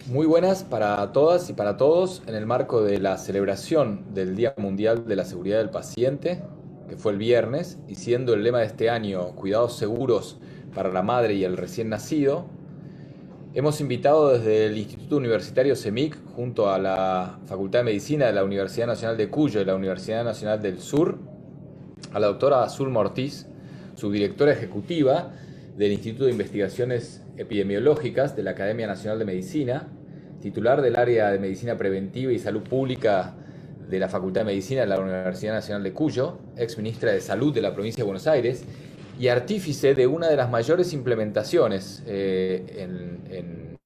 Muy buenas para todas y para todos en el marco de la celebración del Día Mundial de la Seguridad del Paciente, que fue el viernes, y siendo el lema de este año Cuidados seguros para la madre y el recién nacido, hemos invitado desde el Instituto Universitario CEMIC, junto a la Facultad de Medicina de la Universidad Nacional de Cuyo y la Universidad Nacional del Sur, a la doctora Zulma Ortiz, subdirectora ejecutiva del Instituto de Investigaciones Epidemiológicas de la Academia Nacional de Medicina, titular del área de Medicina Preventiva y Salud Pública de la Facultad de Medicina de la Universidad Nacional de Cuyo, ex ministra de Salud de la provincia de Buenos Aires y artífice de una de las mayores implementaciones en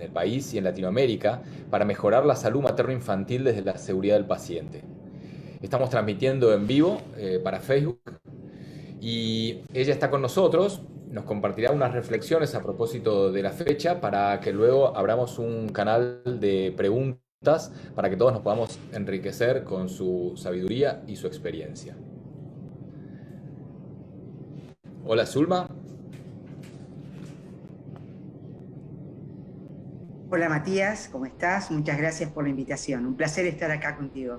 el país y en Latinoamérica para mejorar la salud materno-infantil desde la seguridad del paciente. Estamos transmitiendo en vivo para Facebook y ella está con nosotros, nos compartirá unas reflexiones a propósito de la fecha para que luego abramos un canal de preguntas para que todos nos podamos enriquecer con su sabiduría y su experiencia. Hola Zulma. Hola Matías, ¿cómo estás? Muchas gracias por la invitación. Un placer estar acá contigo.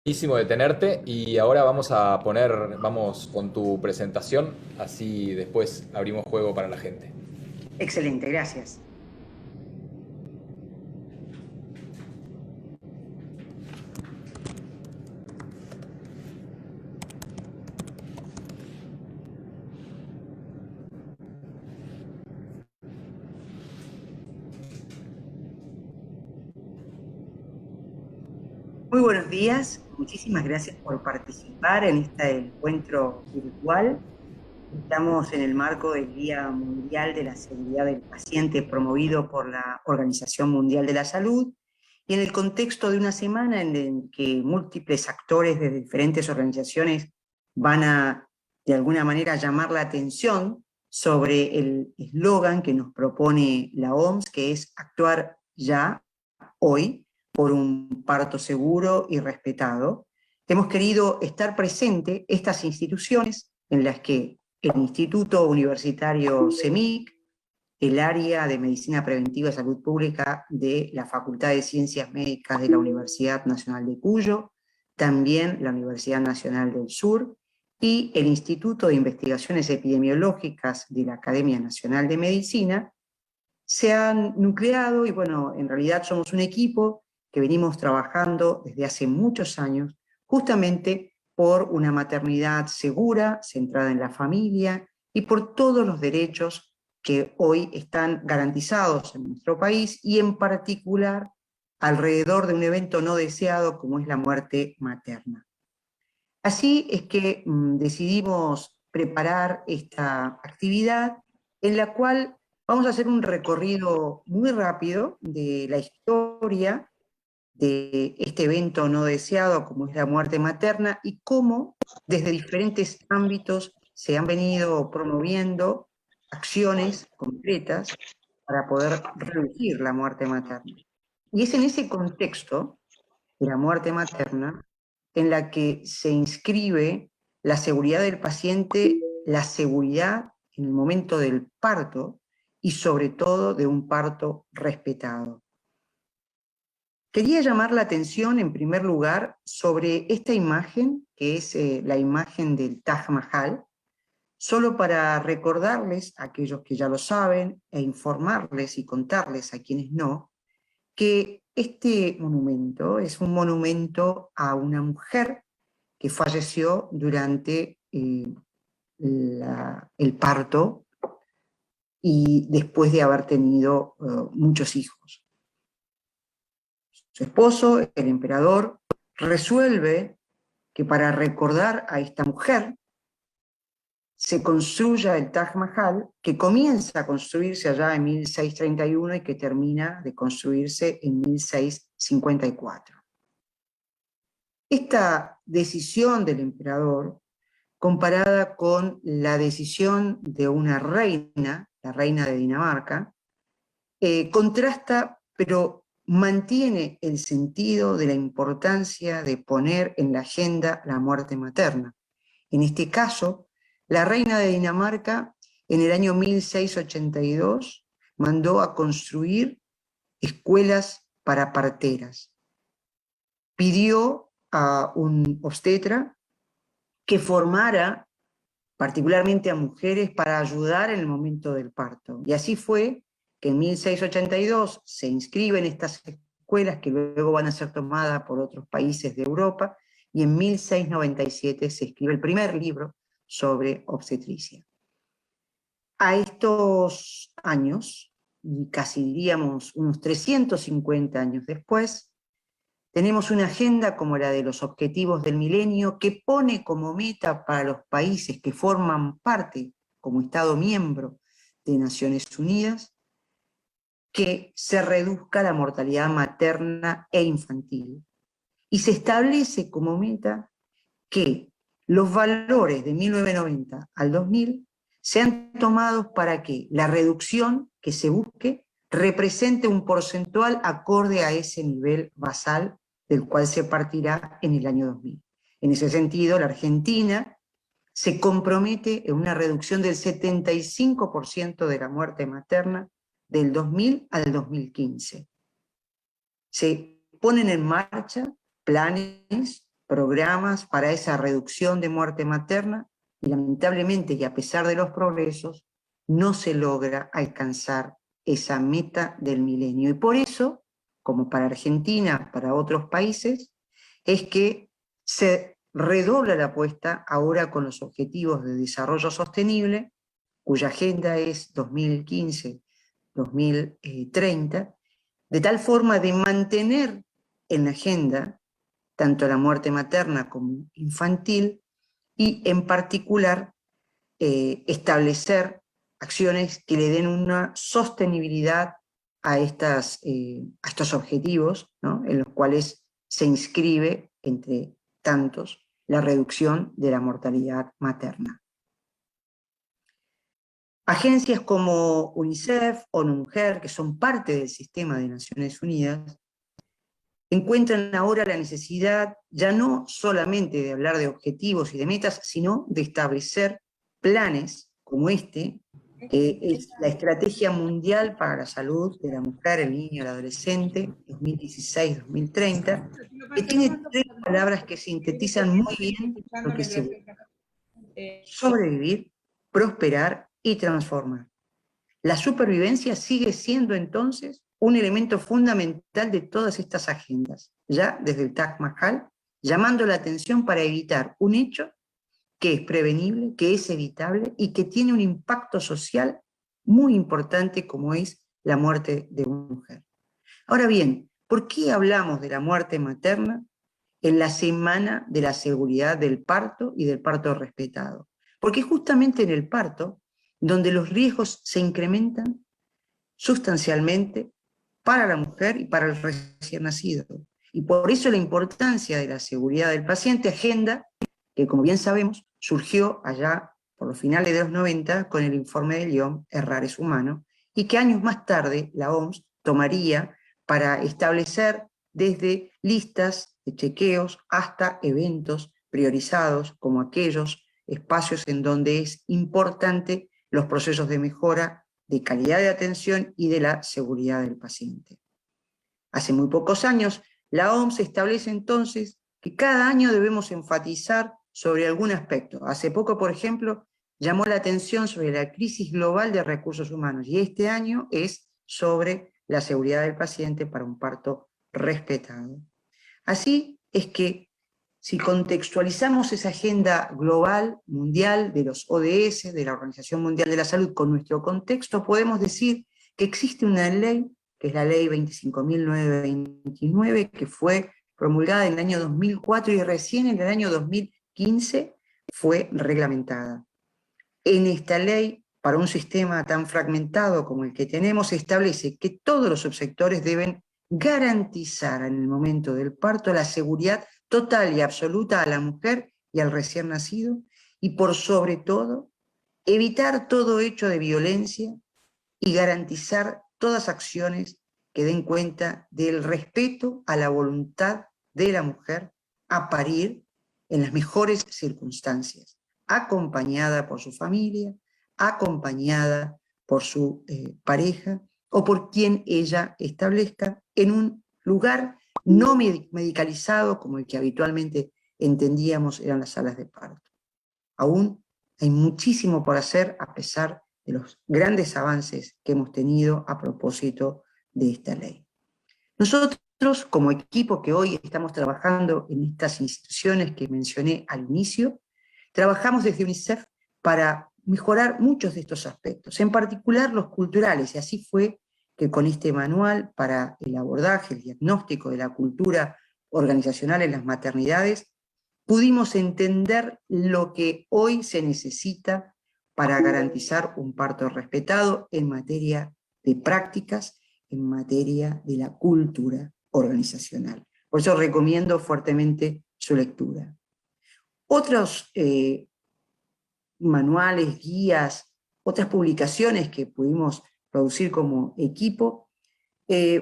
Buenísimo de tenerte y ahora vamos con tu presentación, así después abrimos juego para la gente. Excelente, gracias. Muy buenos días, muchísimas gracias por participar en este encuentro virtual. Estamos en el marco del Día Mundial de la Seguridad del Paciente promovido por la Organización Mundial de la Salud y en el contexto de una semana en el que múltiples actores de diferentes organizaciones van a, de alguna manera, llamar la atención sobre el eslogan que nos propone la OMS, que es actuar ya, hoy, por un parto seguro y respetado. Hemos querido estar presente estas instituciones en las que el Instituto Universitario CEMIC, el área de Medicina Preventiva y Salud Pública de la Facultad de Ciencias Médicas de la Universidad Nacional de Cuyo, también la Universidad Nacional del Sur y el Instituto de Investigaciones Epidemiológicas de la Academia Nacional de Medicina, se han nucleado y bueno, en realidad somos un equipo que venimos trabajando desde hace muchos años justamente por una maternidad segura, centrada en la familia y por todos los derechos que hoy están garantizados en nuestro país y en particular alrededor de un evento no deseado como es la muerte materna. Así es que decidimos preparar esta actividad en la cual vamos a hacer un recorrido muy rápido de la historia de este evento no deseado como es la muerte materna y cómo desde diferentes ámbitos se han venido promoviendo acciones concretas para poder reducir la muerte materna. Y es en ese contexto de la muerte materna en la que se inscribe la seguridad del paciente, la seguridad en el momento del parto y sobre todo de un parto respetado. Quería llamar la atención en primer lugar sobre esta imagen, que es la imagen del Taj Mahal, solo para recordarles a aquellos que ya lo saben e informarles y contarles a quienes no, que este monumento es un monumento a una mujer que falleció durante el parto y después de haber tenido muchos hijos. Su esposo, el emperador, resuelve que para recordar a esta mujer se construya el Taj Mahal, que comienza a construirse allá en 1631 y que termina de construirse en 1654. Esta decisión del emperador, comparada con la decisión de una reina, la reina de Dinamarca, contrasta, pero mantiene el sentido de la importancia de poner en la agenda la muerte materna. En este caso, la reina de Dinamarca, en el año 1682, mandó a construir escuelas para parteras. Pidió a un obstetra que formara particularmente a mujeres para ayudar en el momento del parto. Y así fue que en 1682 se inscriben estas escuelas que luego van a ser tomadas por otros países de Europa, y en 1697 se escribe el primer libro sobre obstetricia. A estos años, y casi diríamos unos 350 años después, tenemos una agenda como la de los Objetivos del Milenio que pone como meta para los países que forman parte como Estado miembro de Naciones Unidas que se reduzca la mortalidad materna e infantil. Y se establece como meta que los valores de 1990 al 2000 sean tomados para que la reducción que se busque represente un porcentual acorde a ese nivel basal del cual se partirá en el año 2000. En ese sentido, la Argentina se compromete en una reducción del 75% de la muerte materna del 2000 al 2015. Se ponen en marcha planes, programas para esa reducción de muerte materna, y lamentablemente, y a pesar de los progresos, no se logra alcanzar esa meta del milenio. Y por eso, como para Argentina, para otros países, es que se redobla la apuesta ahora con los Objetivos de Desarrollo Sostenible, cuya agenda es 2015-2030, de tal forma de mantener en la agenda tanto la muerte materna como infantil, y en particular establecer acciones que le den una sostenibilidad a estos objetivos, ¿no?, en los cuales se inscribe, entre tantos, la reducción de la mortalidad materna. Agencias como UNICEF, ONU Mujer, que son parte del sistema de Naciones Unidas, encuentran ahora la necesidad ya no solamente de hablar de objetivos y de metas, sino de establecer planes como este, que es la Estrategia Mundial para la Salud de la Mujer, el Niño y el Adolescente, 2016-2030, que tiene 3 palabras que sintetizan muy bien lo que se busca: sobrevivir, prosperar y transformar. La supervivencia sigue siendo entonces un elemento fundamental de todas estas agendas, ya desde el Taj Mahal, llamando la atención para evitar un hecho que es prevenible, que es evitable y que tiene un impacto social muy importante, como es la muerte de una mujer. Ahora bien, ¿por qué hablamos de la muerte materna en la semana de la seguridad del parto y del parto respetado? Porque justamente en el parto, donde los riesgos se incrementan sustancialmente para la mujer y para el recién nacido. Y por eso la importancia de la seguridad del paciente, agenda que, como bien sabemos, surgió allá por los finales de los 90 con el informe de Lyon, Errar es humano, y que años más tarde la OMS tomaría para establecer desde listas de chequeos hasta eventos priorizados, como aquellos espacios en donde es importante los procesos de mejora de calidad de atención y de la seguridad del paciente. Hace muy pocos años, la OMS establece entonces que cada año debemos enfatizar sobre algún aspecto. Hace poco, por ejemplo, llamó la atención sobre la crisis global de recursos humanos, y este año es sobre la seguridad del paciente para un parto respetado. Así es que, si contextualizamos esa agenda global, mundial, de los ODS, de la Organización Mundial de la Salud, con nuestro contexto, podemos decir que existe una ley, que es la ley 25.929, que fue promulgada en el año 2004 y recién en el año 2015 fue reglamentada. En esta ley, para un sistema tan fragmentado como el que tenemos, se establece que todos los subsectores deben garantizar en el momento del parto la seguridad total y absoluta a la mujer y al recién nacido, y por sobre todo, evitar todo hecho de violencia y garantizar todas acciones que den cuenta del respeto a la voluntad de la mujer a parir en las mejores circunstancias, acompañada por su familia, acompañada por su pareja o por quien ella establezca en un lugar no medicalizado como el que habitualmente entendíamos eran las salas de parto. Aún hay muchísimo por hacer a pesar de los grandes avances que hemos tenido a propósito de esta ley. Nosotros, como equipo que hoy estamos trabajando en estas instituciones que mencioné al inicio, trabajamos desde UNICEF para mejorar muchos de estos aspectos, en particular los culturales, y así fue que con este manual para el abordaje, el diagnóstico de la cultura organizacional en las maternidades, pudimos entender lo que hoy se necesita para garantizar un parto respetado en materia de prácticas, en materia de la cultura organizacional. Por eso recomiendo fuertemente su lectura. Otros manuales, guías, otras publicaciones que pudimos producir como equipo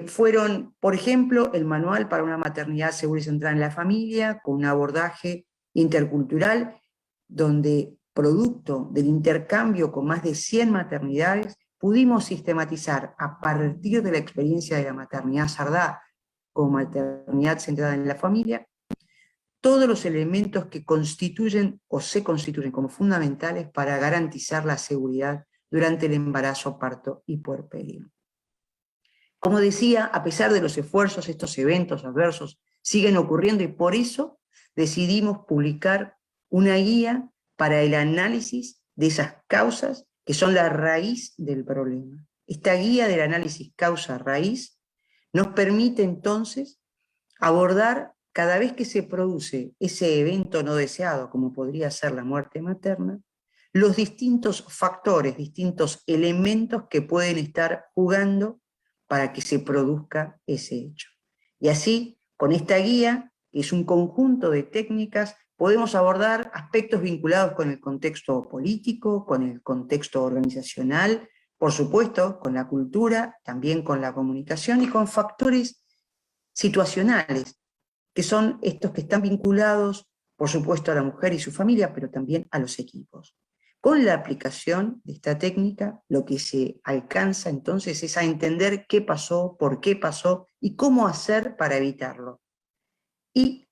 fueron, por ejemplo, el manual para una maternidad segura y centrada en la familia, con un abordaje intercultural, donde producto del intercambio con más de 100 maternidades, pudimos sistematizar a partir de la experiencia de la maternidad Sardá como maternidad centrada en la familia, todos los elementos que constituyen o se constituyen como fundamentales para garantizar la seguridad durante el embarazo, parto y puerperio. Como decía, a pesar de los esfuerzos, estos eventos adversos siguen ocurriendo y por eso decidimos publicar una guía para el análisis de esas causas que son la raíz del problema. Esta guía del análisis causa-raíz nos permite entonces abordar cada vez que se produce ese evento no deseado, como podría ser la muerte materna, los distintos factores, distintos elementos que pueden estar jugando para que se produzca ese hecho. Y así, con esta guía, que es un conjunto de técnicas, podemos abordar aspectos vinculados con el contexto político, con el contexto organizacional, por supuesto, con la cultura, también con la comunicación y con factores situacionales, que son estos que están vinculados, por supuesto, a la mujer y su familia, pero también a los equipos. Con la aplicación de esta técnica, lo que se alcanza entonces es a entender qué pasó, por qué pasó y cómo hacer para evitarlo. Y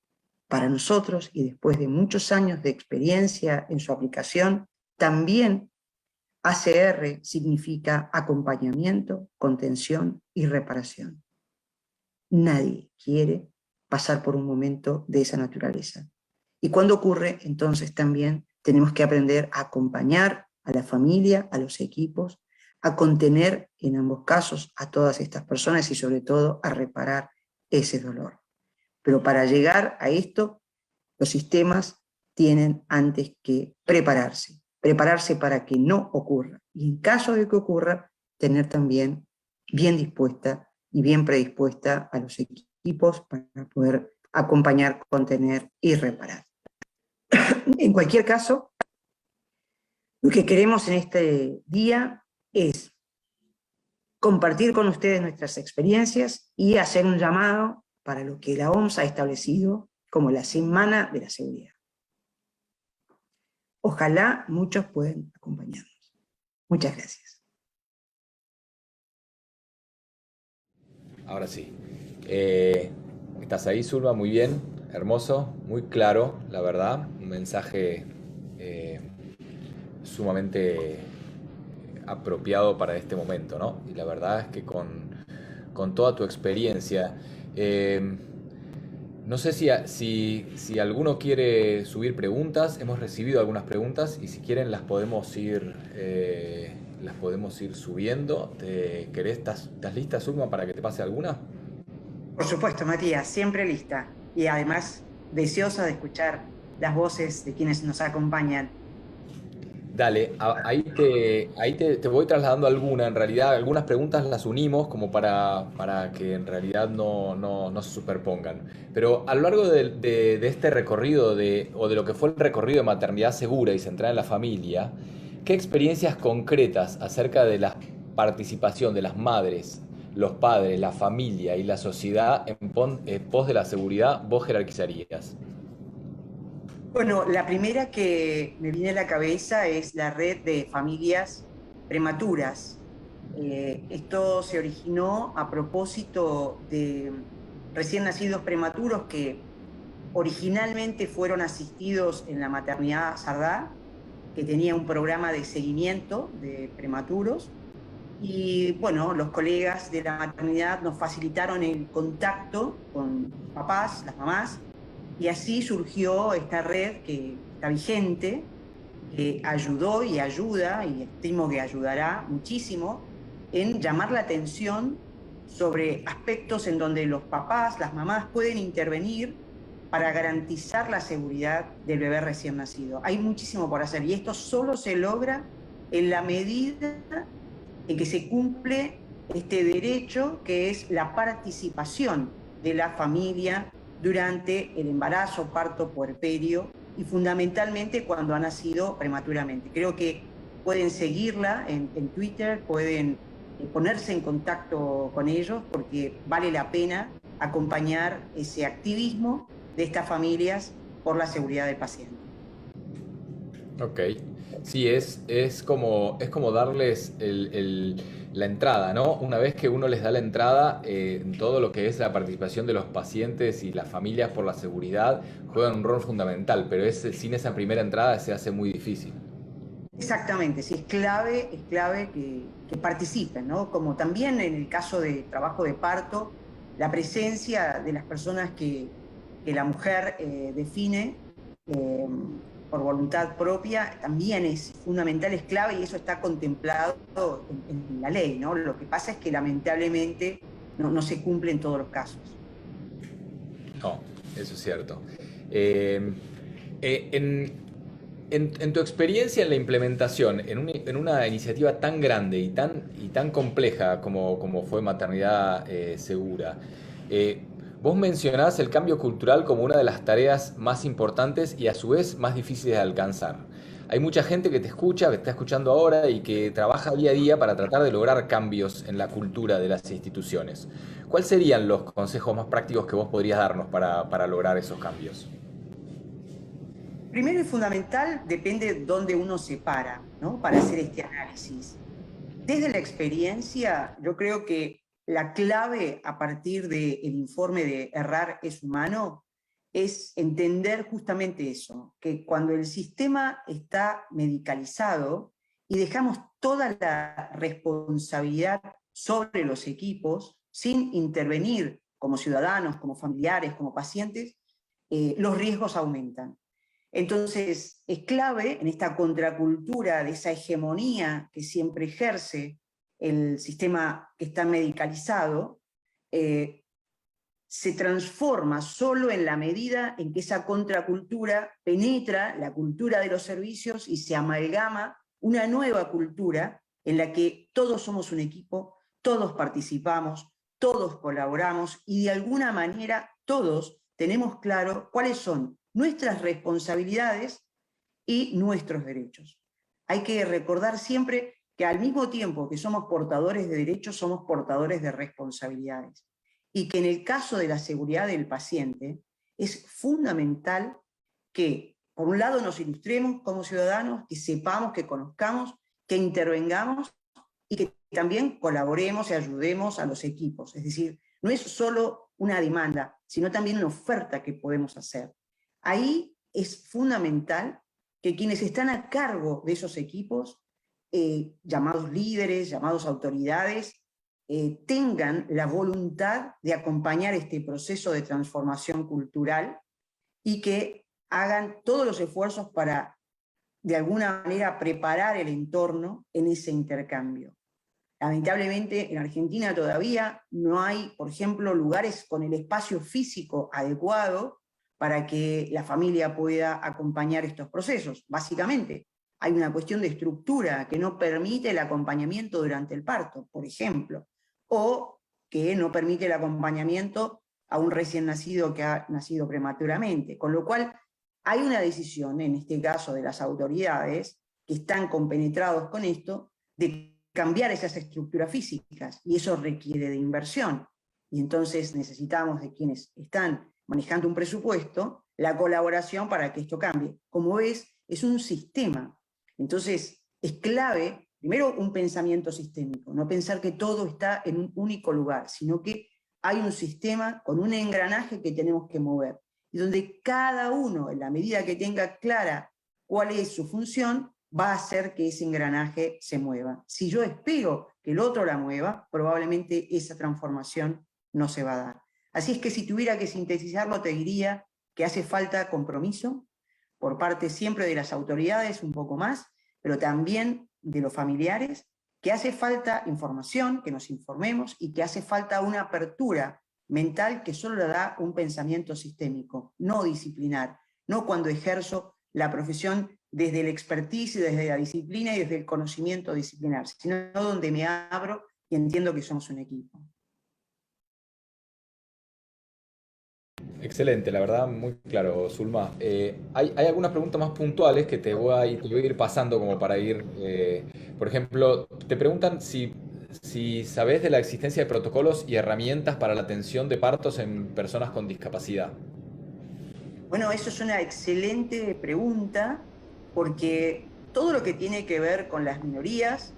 para nosotros, y después de muchos años de experiencia en su aplicación, también ACR significa acompañamiento, contención y reparación. Nadie quiere pasar por un momento de esa naturaleza. Y cuando ocurre, entonces también tenemos que aprender a acompañar a la familia, a los equipos, a contener en ambos casos a todas estas personas y sobre todo a reparar ese dolor. Pero para llegar a esto, los sistemas tienen antes que prepararse para que no ocurra. Y en caso de que ocurra, tener también bien dispuesta y bien predispuesta a los equipos para poder acompañar, contener y reparar. En cualquier caso, lo que queremos en este día es compartir con ustedes nuestras experiencias y hacer un llamado para lo que la OMS ha establecido como la Semana de la Seguridad. Ojalá muchos puedan acompañarnos. Muchas gracias. Ahora sí. Estás ahí, Zulma, muy bien, hermoso, muy claro, la verdad. Un mensaje sumamente apropiado para este momento, ¿no? Y la verdad es que con toda tu experiencia, no sé si alguno quiere subir preguntas, hemos recibido algunas preguntas y si quieren las podemos ir subiendo. ¿Estás lista, Zulma, para que te pase alguna? Por supuesto, Matías, siempre lista y además deseosa de escuchar las voces de quienes nos acompañan. Dale, ahí te voy trasladando alguna. En realidad, algunas preguntas las unimos como para que en realidad no se superpongan. Pero a lo largo de este recorrido, o de lo que fue el recorrido de maternidad segura y centrada en la familia, ¿qué experiencias concretas acerca de la participación de las madres, los padres, la familia y la sociedad en pos de la seguridad vos jerarquizarías? Bueno, la primera que me viene a la cabeza es la red de familias prematuras, Esto se originó a propósito de recién nacidos prematuros que originalmente fueron asistidos en la maternidad Sardá, que tenía un programa de seguimiento de prematuros. Y bueno, los colegas de la maternidad nos facilitaron el contacto con los papás, las mamás, y así surgió esta red que está vigente, que ayudó y ayuda, y estimo que ayudará muchísimo, en llamar la atención sobre aspectos en donde los papás, las mamás pueden intervenir para garantizar la seguridad del bebé recién nacido. Hay muchísimo por hacer y esto solo se logra en la medida en que se cumple este derecho que es la participación de la familia durante el embarazo, parto, puerperio y fundamentalmente cuando ha nacido prematuramente. Creo que pueden seguirla en Twitter, pueden ponerse en contacto con ellos porque vale la pena acompañar ese activismo de estas familias por la seguridad del paciente. Ok. Sí, es como darles la entrada, ¿no? Una vez que uno les da la entrada, en todo lo que es la participación de los pacientes y las familias por la seguridad, juegan un rol fundamental, pero sin esa primera entrada se hace muy difícil. Exactamente, sí, es clave que participen, ¿no? Como también en el caso de trabajo de parto, la presencia de las personas que la mujer define eh, por voluntad propia también es fundamental, es clave y eso está contemplado en la ley, ¿no? Lo que pasa es que lamentablemente no se cumple en todos los casos. No, eso es cierto. Eh, eh, en, en tu experiencia en la implementación, en una iniciativa tan grande y tan compleja como fue Maternidad Segura, eh, vos mencionás el cambio cultural como una de las tareas más importantes y a su vez más difíciles de alcanzar. Hay mucha gente que te escucha, que está escuchando ahora y que trabaja día a día para tratar de lograr cambios en la cultura de las instituciones. ¿Cuáles serían los consejos más prácticos que vos podrías darnos para lograr esos cambios? Primero y fundamental, depende de dónde uno se para, ¿no? Para hacer este análisis. Desde la experiencia, yo creo que la clave a partir del informe de Errar es humano es entender justamente eso, que cuando el sistema está medicalizado y dejamos toda la responsabilidad sobre los equipos sin intervenir como ciudadanos, como familiares, como pacientes, los riesgos aumentan. Entonces, es clave en esta contracultura de esa hegemonía que siempre ejerce el sistema que está medicalizado, se transforma solo en la medida en que esa contracultura penetra la cultura de los servicios y se amalgama una nueva cultura en la que todos somos un equipo, todos participamos, todos colaboramos y de alguna manera todos tenemos claro cuáles son nuestras responsabilidades y nuestros derechos. Hay que recordar siempre que al mismo tiempo que somos portadores de derechos, somos portadores de responsabilidades. Y que en el caso de la seguridad del paciente, es fundamental que, por un lado, nos ilustremos como ciudadanos, que sepamos, que conozcamos, que intervengamos y que también colaboremos y ayudemos a los equipos. Es decir, no es solo una demanda, sino también una oferta que podemos hacer. Ahí es fundamental que quienes están a cargo de esos equipos, llamados líderes, llamados autoridades, tengan la voluntad de acompañar este proceso de transformación cultural y que hagan todos los esfuerzos para, de alguna manera, preparar el entorno en ese intercambio. Lamentablemente, en Argentina todavía no hay, por ejemplo, lugares con el espacio físico adecuado para que la familia pueda acompañar estos procesos. Básicamente, hay una cuestión de estructura que no permite el acompañamiento durante el parto, por ejemplo, o que no permite el acompañamiento a un recién nacido que ha nacido prematuramente. Con lo cual, hay una decisión, en este caso de las autoridades, que están compenetrados con esto, de cambiar esas estructuras físicas, y eso requiere de inversión. Y entonces necesitamos de quienes están manejando un presupuesto, la colaboración para que esto cambie. Como ves, es un sistema. Entonces, es clave primero, un pensamiento sistémico, no pensar que todo está en un único lugar, sino que hay un sistema con un engranaje que tenemos que mover, y donde cada uno, en la medida que tenga clara cuál es su función, va a hacer que ese engranaje se mueva. Si yo espero que el otro la mueva, probablemente esa transformación no se va a dar. Así es que si tuviera que sintetizarlo, te diría que hace falta compromiso por parte siempre de las autoridades, un poco más, pero también de los familiares, que hace falta información, que nos informemos, y que hace falta una apertura mental que solo la da un pensamiento sistémico, no disciplinar, no cuando ejerzo la profesión desde el expertise, desde la disciplina y desde el conocimiento disciplinar, sino donde me abro y entiendo que somos un equipo. Excelente, la verdad, muy claro, Zulma. Hay algunas preguntas más puntuales que te voy a ir pasando como para ir, por ejemplo, te preguntan si sabes de la existencia de protocolos y herramientas para la atención de partos en personas con discapacidad. Bueno, eso es una excelente pregunta, porque todo lo que tiene que ver con las minorías,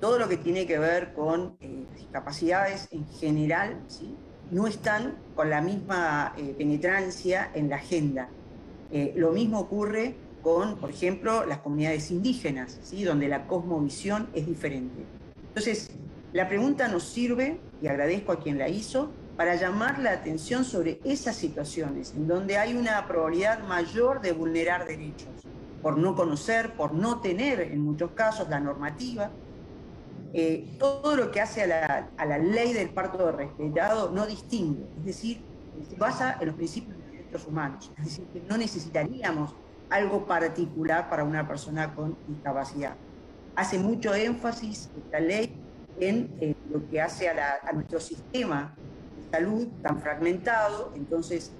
todo lo que tiene que ver con discapacidades en general, ¿sí?, no están con la misma penetrancia en la agenda. Lo mismo ocurre con, por ejemplo, las comunidades indígenas, ¿sí?, donde la cosmovisión es diferente. Entonces, la pregunta nos sirve, y agradezco a quien la hizo, para llamar la atención sobre esas situaciones en donde hay una probabilidad mayor de vulnerar derechos, por no conocer, por no tener en muchos casos la normativa. Todo lo que hace a la ley del parto respetado no distingue, es decir, se basa en los principios de los derechos humanos, es decir, que no necesitaríamos algo particular para una persona con discapacidad. Hace mucho énfasis esta ley en lo que hace a nuestro sistema de salud tan fragmentado, entonces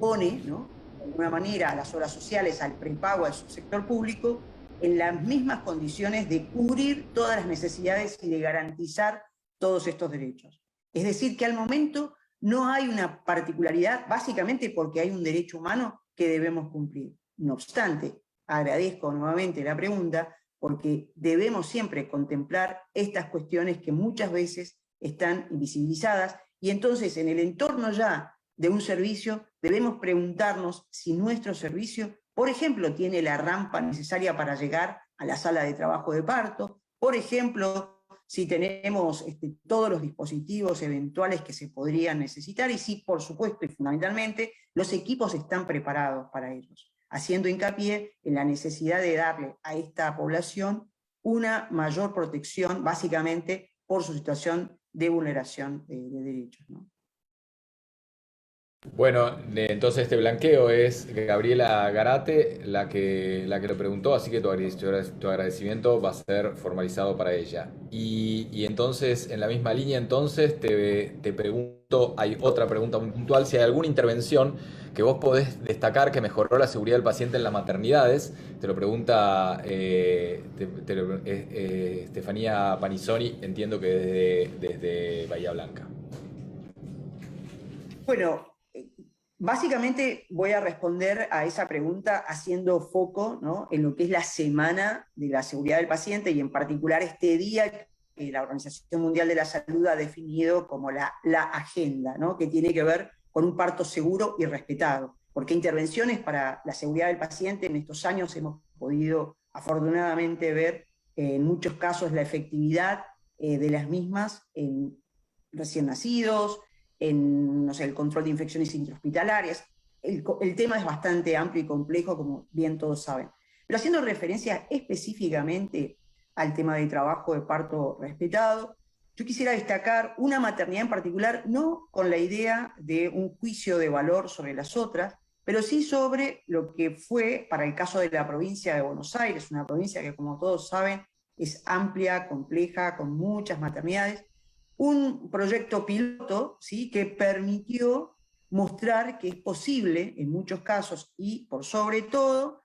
pone, ¿no?, de alguna manera a las obras sociales, al prepago, al subsector público, en las mismas condiciones de cubrir todas las necesidades y de garantizar todos estos derechos. Es decir, que al momento no hay una particularidad, básicamente porque hay un derecho humano que debemos cumplir. No obstante, agradezco nuevamente la pregunta, porque debemos siempre contemplar estas cuestiones que muchas veces están invisibilizadas, y entonces en el entorno ya de un servicio debemos preguntarnos si nuestro servicio, por ejemplo, tiene la rampa necesaria para llegar a la sala de trabajo de parto, por ejemplo, si tenemos todos los dispositivos eventuales que se podrían necesitar, y si, por supuesto y fundamentalmente, los equipos están preparados para ellos, haciendo hincapié en la necesidad de darle a esta población una mayor protección, básicamente por su situación de vulneración de derechos, ¿no? Bueno, entonces este blanqueo es Gabriela Garate la que lo preguntó, así que tu agradecimiento va a ser formalizado para ella. Y entonces, en la misma línea, entonces te pregunto, hay otra pregunta muy puntual, si hay alguna intervención que vos podés destacar que mejoró la seguridad del paciente en las maternidades, te lo pregunta Estefanía Panizoni, entiendo que desde Bahía Blanca. Bueno, básicamente voy a responder a esa pregunta haciendo foco, ¿no?, en lo que es la Semana de la Seguridad del Paciente, y en particular este día que la Organización Mundial de la Salud ha definido como la agenda, ¿no?, que tiene que ver con un parto seguro y respetado. Porque intervenciones para la seguridad del paciente en estos años hemos podido afortunadamente ver en muchos casos la efectividad de las mismas en recién nacidos, en, no sé, el control de infecciones intrahospitalarias. El tema es bastante amplio y complejo, como bien todos saben. Pero haciendo referencia específicamente al tema de trabajo de parto respetado, yo quisiera destacar una maternidad en particular, no con la idea de un juicio de valor sobre las otras, pero sí sobre lo que fue para el caso de la provincia de Buenos Aires, una provincia que, como todos saben, es amplia, compleja, con muchas maternidades, un proyecto piloto, ¿sí?, que permitió mostrar que es posible, en muchos casos, y por sobre todo,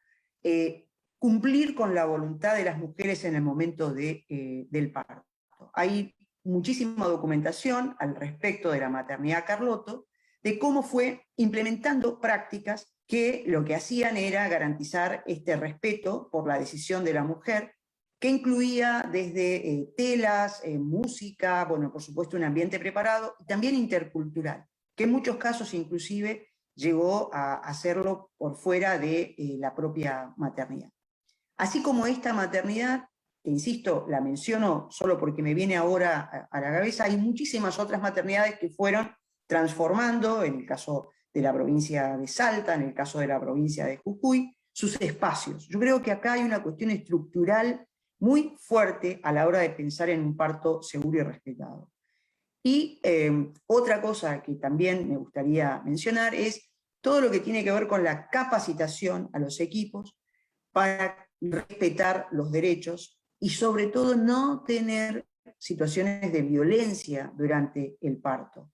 cumplir con la voluntad de las mujeres en el momento del parto. Hay muchísima documentación al respecto de la maternidad Carlotto, de cómo fue implementando prácticas que lo que hacían era garantizar este respeto por la decisión de la mujer, que incluía desde telas, música, bueno, por supuesto un ambiente preparado, y también intercultural, que en muchos casos inclusive llegó a hacerlo por fuera de la propia maternidad. Así como esta maternidad, que insisto, la menciono solo porque me viene ahora a la cabeza, hay muchísimas otras maternidades que fueron transformando, en el caso de la provincia de Salta, en el caso de la provincia de Jujuy, sus espacios. Yo creo que acá hay una cuestión estructural muy fuerte a la hora de pensar en un parto seguro y respetado. Y otra cosa que también me gustaría mencionar es todo lo que tiene que ver con la capacitación a los equipos para respetar los derechos y sobre todo no tener situaciones de violencia durante el parto.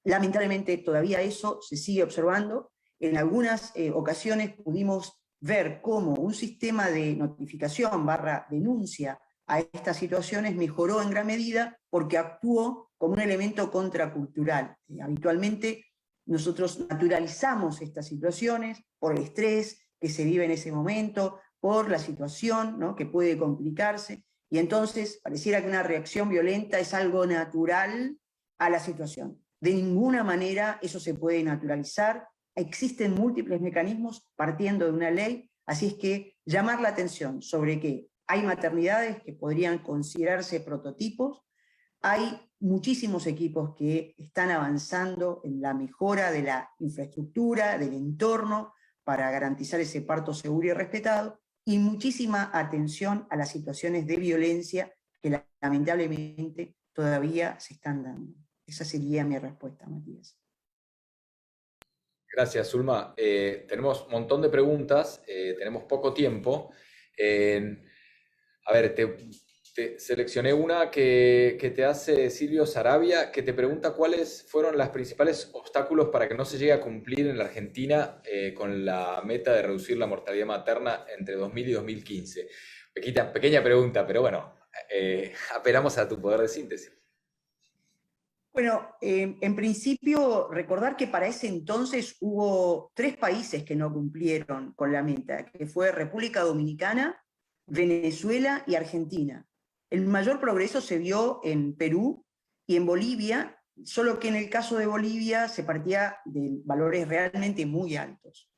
Lamentablemente todavía eso se sigue observando. En algunas ocasiones pudimos ver cómo un sistema de notificación / denuncia a estas situaciones mejoró en gran medida porque actuó como un elemento contracultural. Habitualmente nosotros naturalizamos estas situaciones por el estrés que se vive en ese momento, por la situación, ¿no?, que puede complicarse, y entonces pareciera que una reacción violenta es algo natural a la situación. De ninguna manera eso se puede naturalizar, existen múltiples mecanismos partiendo de una ley, así es que llamar la atención sobre que hay maternidades que podrían considerarse prototipos, hay muchísimos equipos que están avanzando en la mejora de la infraestructura, del entorno, para garantizar ese parto seguro y respetado, y muchísima atención a las situaciones de violencia que lamentablemente todavía se están dando. Esa sería mi respuesta, Matías. Gracias, Zulma. Tenemos un montón de preguntas, tenemos poco tiempo. A ver, te seleccioné una que te hace Silvio Sarabia, que te pregunta cuáles fueron los principales obstáculos para que no se llegue a cumplir en la Argentina con la meta de reducir la mortalidad materna entre 2000 y 2015. Pequeña pregunta, pero bueno, apelamos a tu poder de síntesis. Bueno, en principio, recordar que para ese entonces hubo 3 países que no cumplieron con la meta, que fue República Dominicana, Venezuela y Argentina. El mayor progreso se vio en Perú y en Bolivia, solo que en el caso de Bolivia se partía de valores realmente muy altos.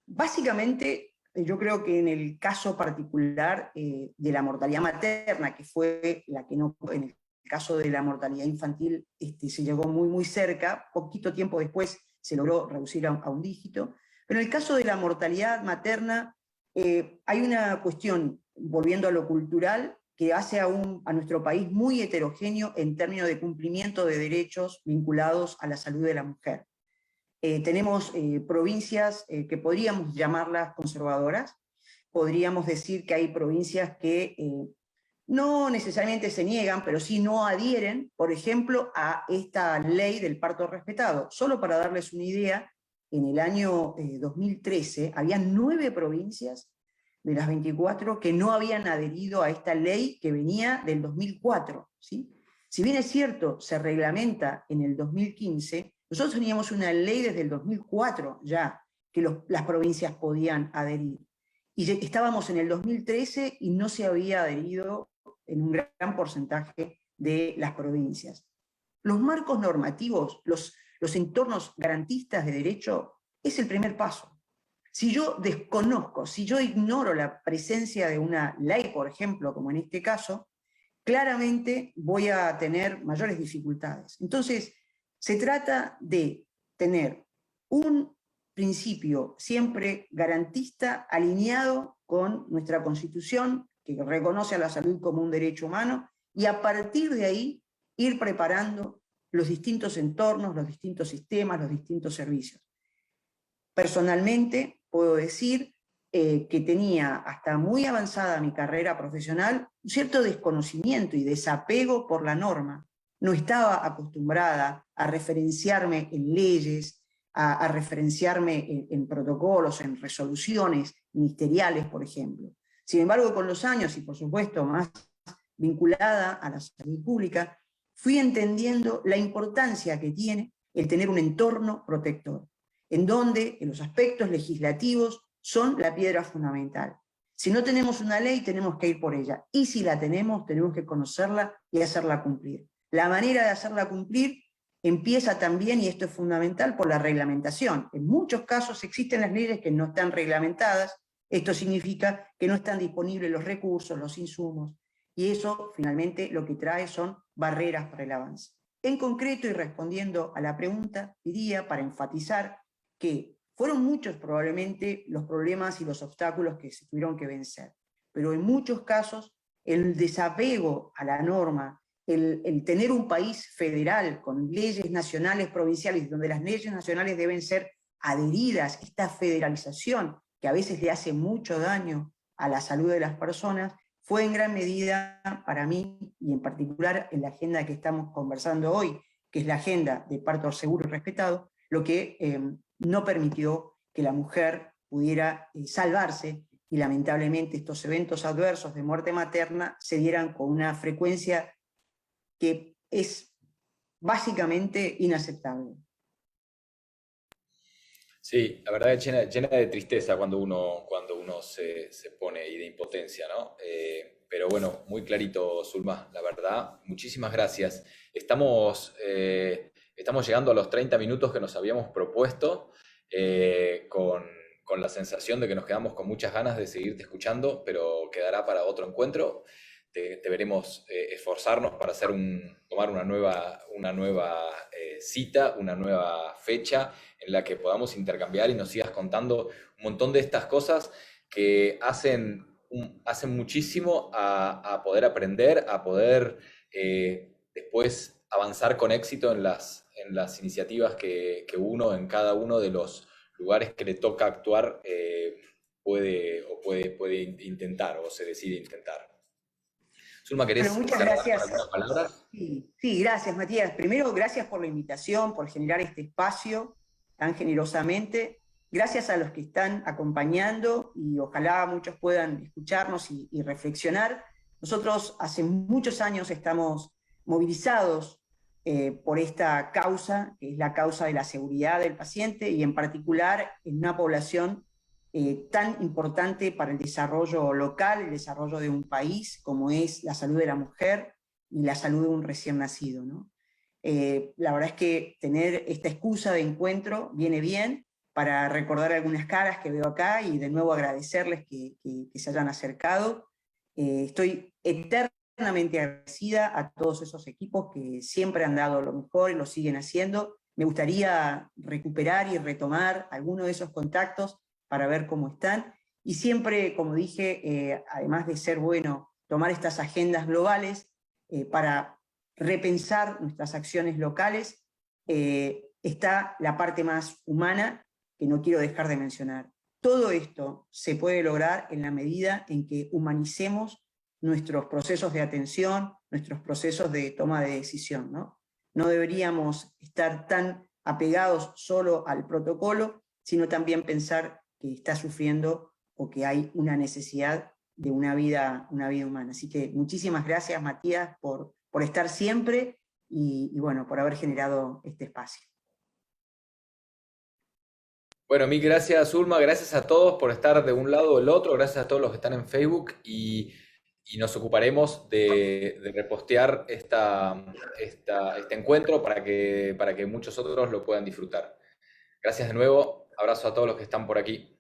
Básicamente, yo creo que en el caso particular de la mortalidad materna, que fue la que no, en el caso de la mortalidad infantil se llegó muy cerca, poquito tiempo después se logró reducir a un dígito, pero en el caso de la mortalidad materna hay una cuestión, volviendo a lo cultural, que hace a nuestro país muy heterogéneo en términos de cumplimiento de derechos vinculados a la salud de la mujer. Tenemos provincias que podríamos llamarlas conservadoras, podríamos decir que hay provincias que no necesariamente se niegan, pero sí no adhieren, por ejemplo, a esta ley del parto respetado. Solo para darles una idea, en el año 2013 había 9 provincias de las 24 que no habían adherido a esta ley que venía del 2004, ¿sí? Si bien es cierto, se reglamenta en el 2015, nosotros teníamos una ley desde el 2004 ya, que las provincias podían adherir. Y estábamos en el 2013 y no se había adherido en un gran porcentaje de las provincias. Los marcos normativos, los entornos garantistas de derecho, es el primer paso. Si yo desconozco, si yo ignoro la presencia de una ley, por ejemplo, como en este caso, claramente voy a tener mayores dificultades. Entonces, se trata de tener un principio siempre garantista alineado con nuestra Constitución, que reconoce a la salud como un derecho humano, y a partir de ahí ir preparando los distintos entornos, los distintos sistemas, los distintos servicios. Personalmente, puedo decir que tenía hasta muy avanzada mi carrera profesional un cierto desconocimiento y desapego por la norma. No estaba acostumbrada a referenciarme en leyes, a referenciarme en protocolos, en resoluciones ministeriales, por ejemplo. Sin embargo, con los años, y por supuesto más vinculada a la salud pública, fui entendiendo la importancia que tiene el tener un entorno protector, en donde los aspectos legislativos son la piedra fundamental. Si no tenemos una ley, tenemos que ir por ella. Y si la tenemos que conocerla y hacerla cumplir. La manera de hacerla cumplir empieza también, y esto es fundamental, por la reglamentación. En muchos casos existen las leyes que no están reglamentadas. Esto significa que no están disponibles los recursos, los insumos, y eso finalmente lo que trae son barreras para el avance. En concreto, y respondiendo a la pregunta, diría, para enfatizar, que fueron muchos probablemente los problemas y los obstáculos que se tuvieron que vencer, pero en muchos casos el desapego a la norma, el tener un país federal con leyes nacionales, provinciales, donde las leyes nacionales deben ser adheridas, esta federalización que a veces le hace mucho daño a la salud de las personas, fue en gran medida para mí, y en particular en la agenda que estamos conversando hoy, que es la agenda de parto seguro y respetado, lo que no permitió que la mujer pudiera salvarse, y lamentablemente estos eventos adversos de muerte materna se dieran con una frecuencia que es básicamente inaceptable. Sí, la verdad es llena de tristeza cuando uno se pone y de impotencia, ¿no? Pero bueno, muy clarito, Zulma, la verdad. Muchísimas gracias. Estamos llegando a los 30 minutos que nos habíamos propuesto, con la sensación de que nos quedamos con muchas ganas de seguirte escuchando, pero quedará para otro encuentro. Deberemos esforzarnos para tomar una nueva cita, una nueva fecha en la que podamos intercambiar y nos sigas contando un montón de estas cosas que hacen muchísimo a poder aprender, a poder después avanzar con éxito en las iniciativas que uno en cada uno de los lugares que le toca actuar puede intentar o se decide intentar. Zulma, ¿querés Bueno, muchas cerrar con gracias. algunas palabras? Sí, gracias, Matías. Primero, gracias por la invitación, por generar este espacio tan generosamente. Gracias a los que están acompañando, y ojalá muchos puedan escucharnos y reflexionar. Nosotros hace muchos años estamos movilizados por esta causa, que es la causa de la seguridad del paciente, y en particular en una población tan importante para el desarrollo local, el desarrollo de un país, como es la salud de la mujer y la salud de un recién nacido, ¿no? La verdad es que tener esta excusa de encuentro viene bien para recordar algunas caras que veo acá, y de nuevo agradecerles que se hayan acercado. Estoy eternamente agradecida a todos esos equipos que siempre han dado lo mejor y lo siguen haciendo. Me gustaría recuperar y retomar algunos de esos contactos para ver cómo están, y siempre, como dije, además de ser bueno tomar estas agendas globales para repensar nuestras acciones locales, está la parte más humana que no quiero dejar de mencionar. Todo esto se puede lograr en la medida en que humanicemos nuestros procesos de atención, nuestros procesos de toma de decisión, ¿no? No deberíamos estar tan apegados solo al protocolo, sino también pensar que está sufriendo o que hay una necesidad de una vida humana. Así que muchísimas gracias, Matías, por estar siempre y bueno, por haber generado este espacio. Bueno, mil gracias, Zulma. Gracias a todos por estar de un lado o del otro. Gracias a todos los que están en Facebook, y nos ocuparemos de repostear este encuentro para que muchos otros lo puedan disfrutar. Gracias de nuevo. Abrazo a todos los que están por aquí.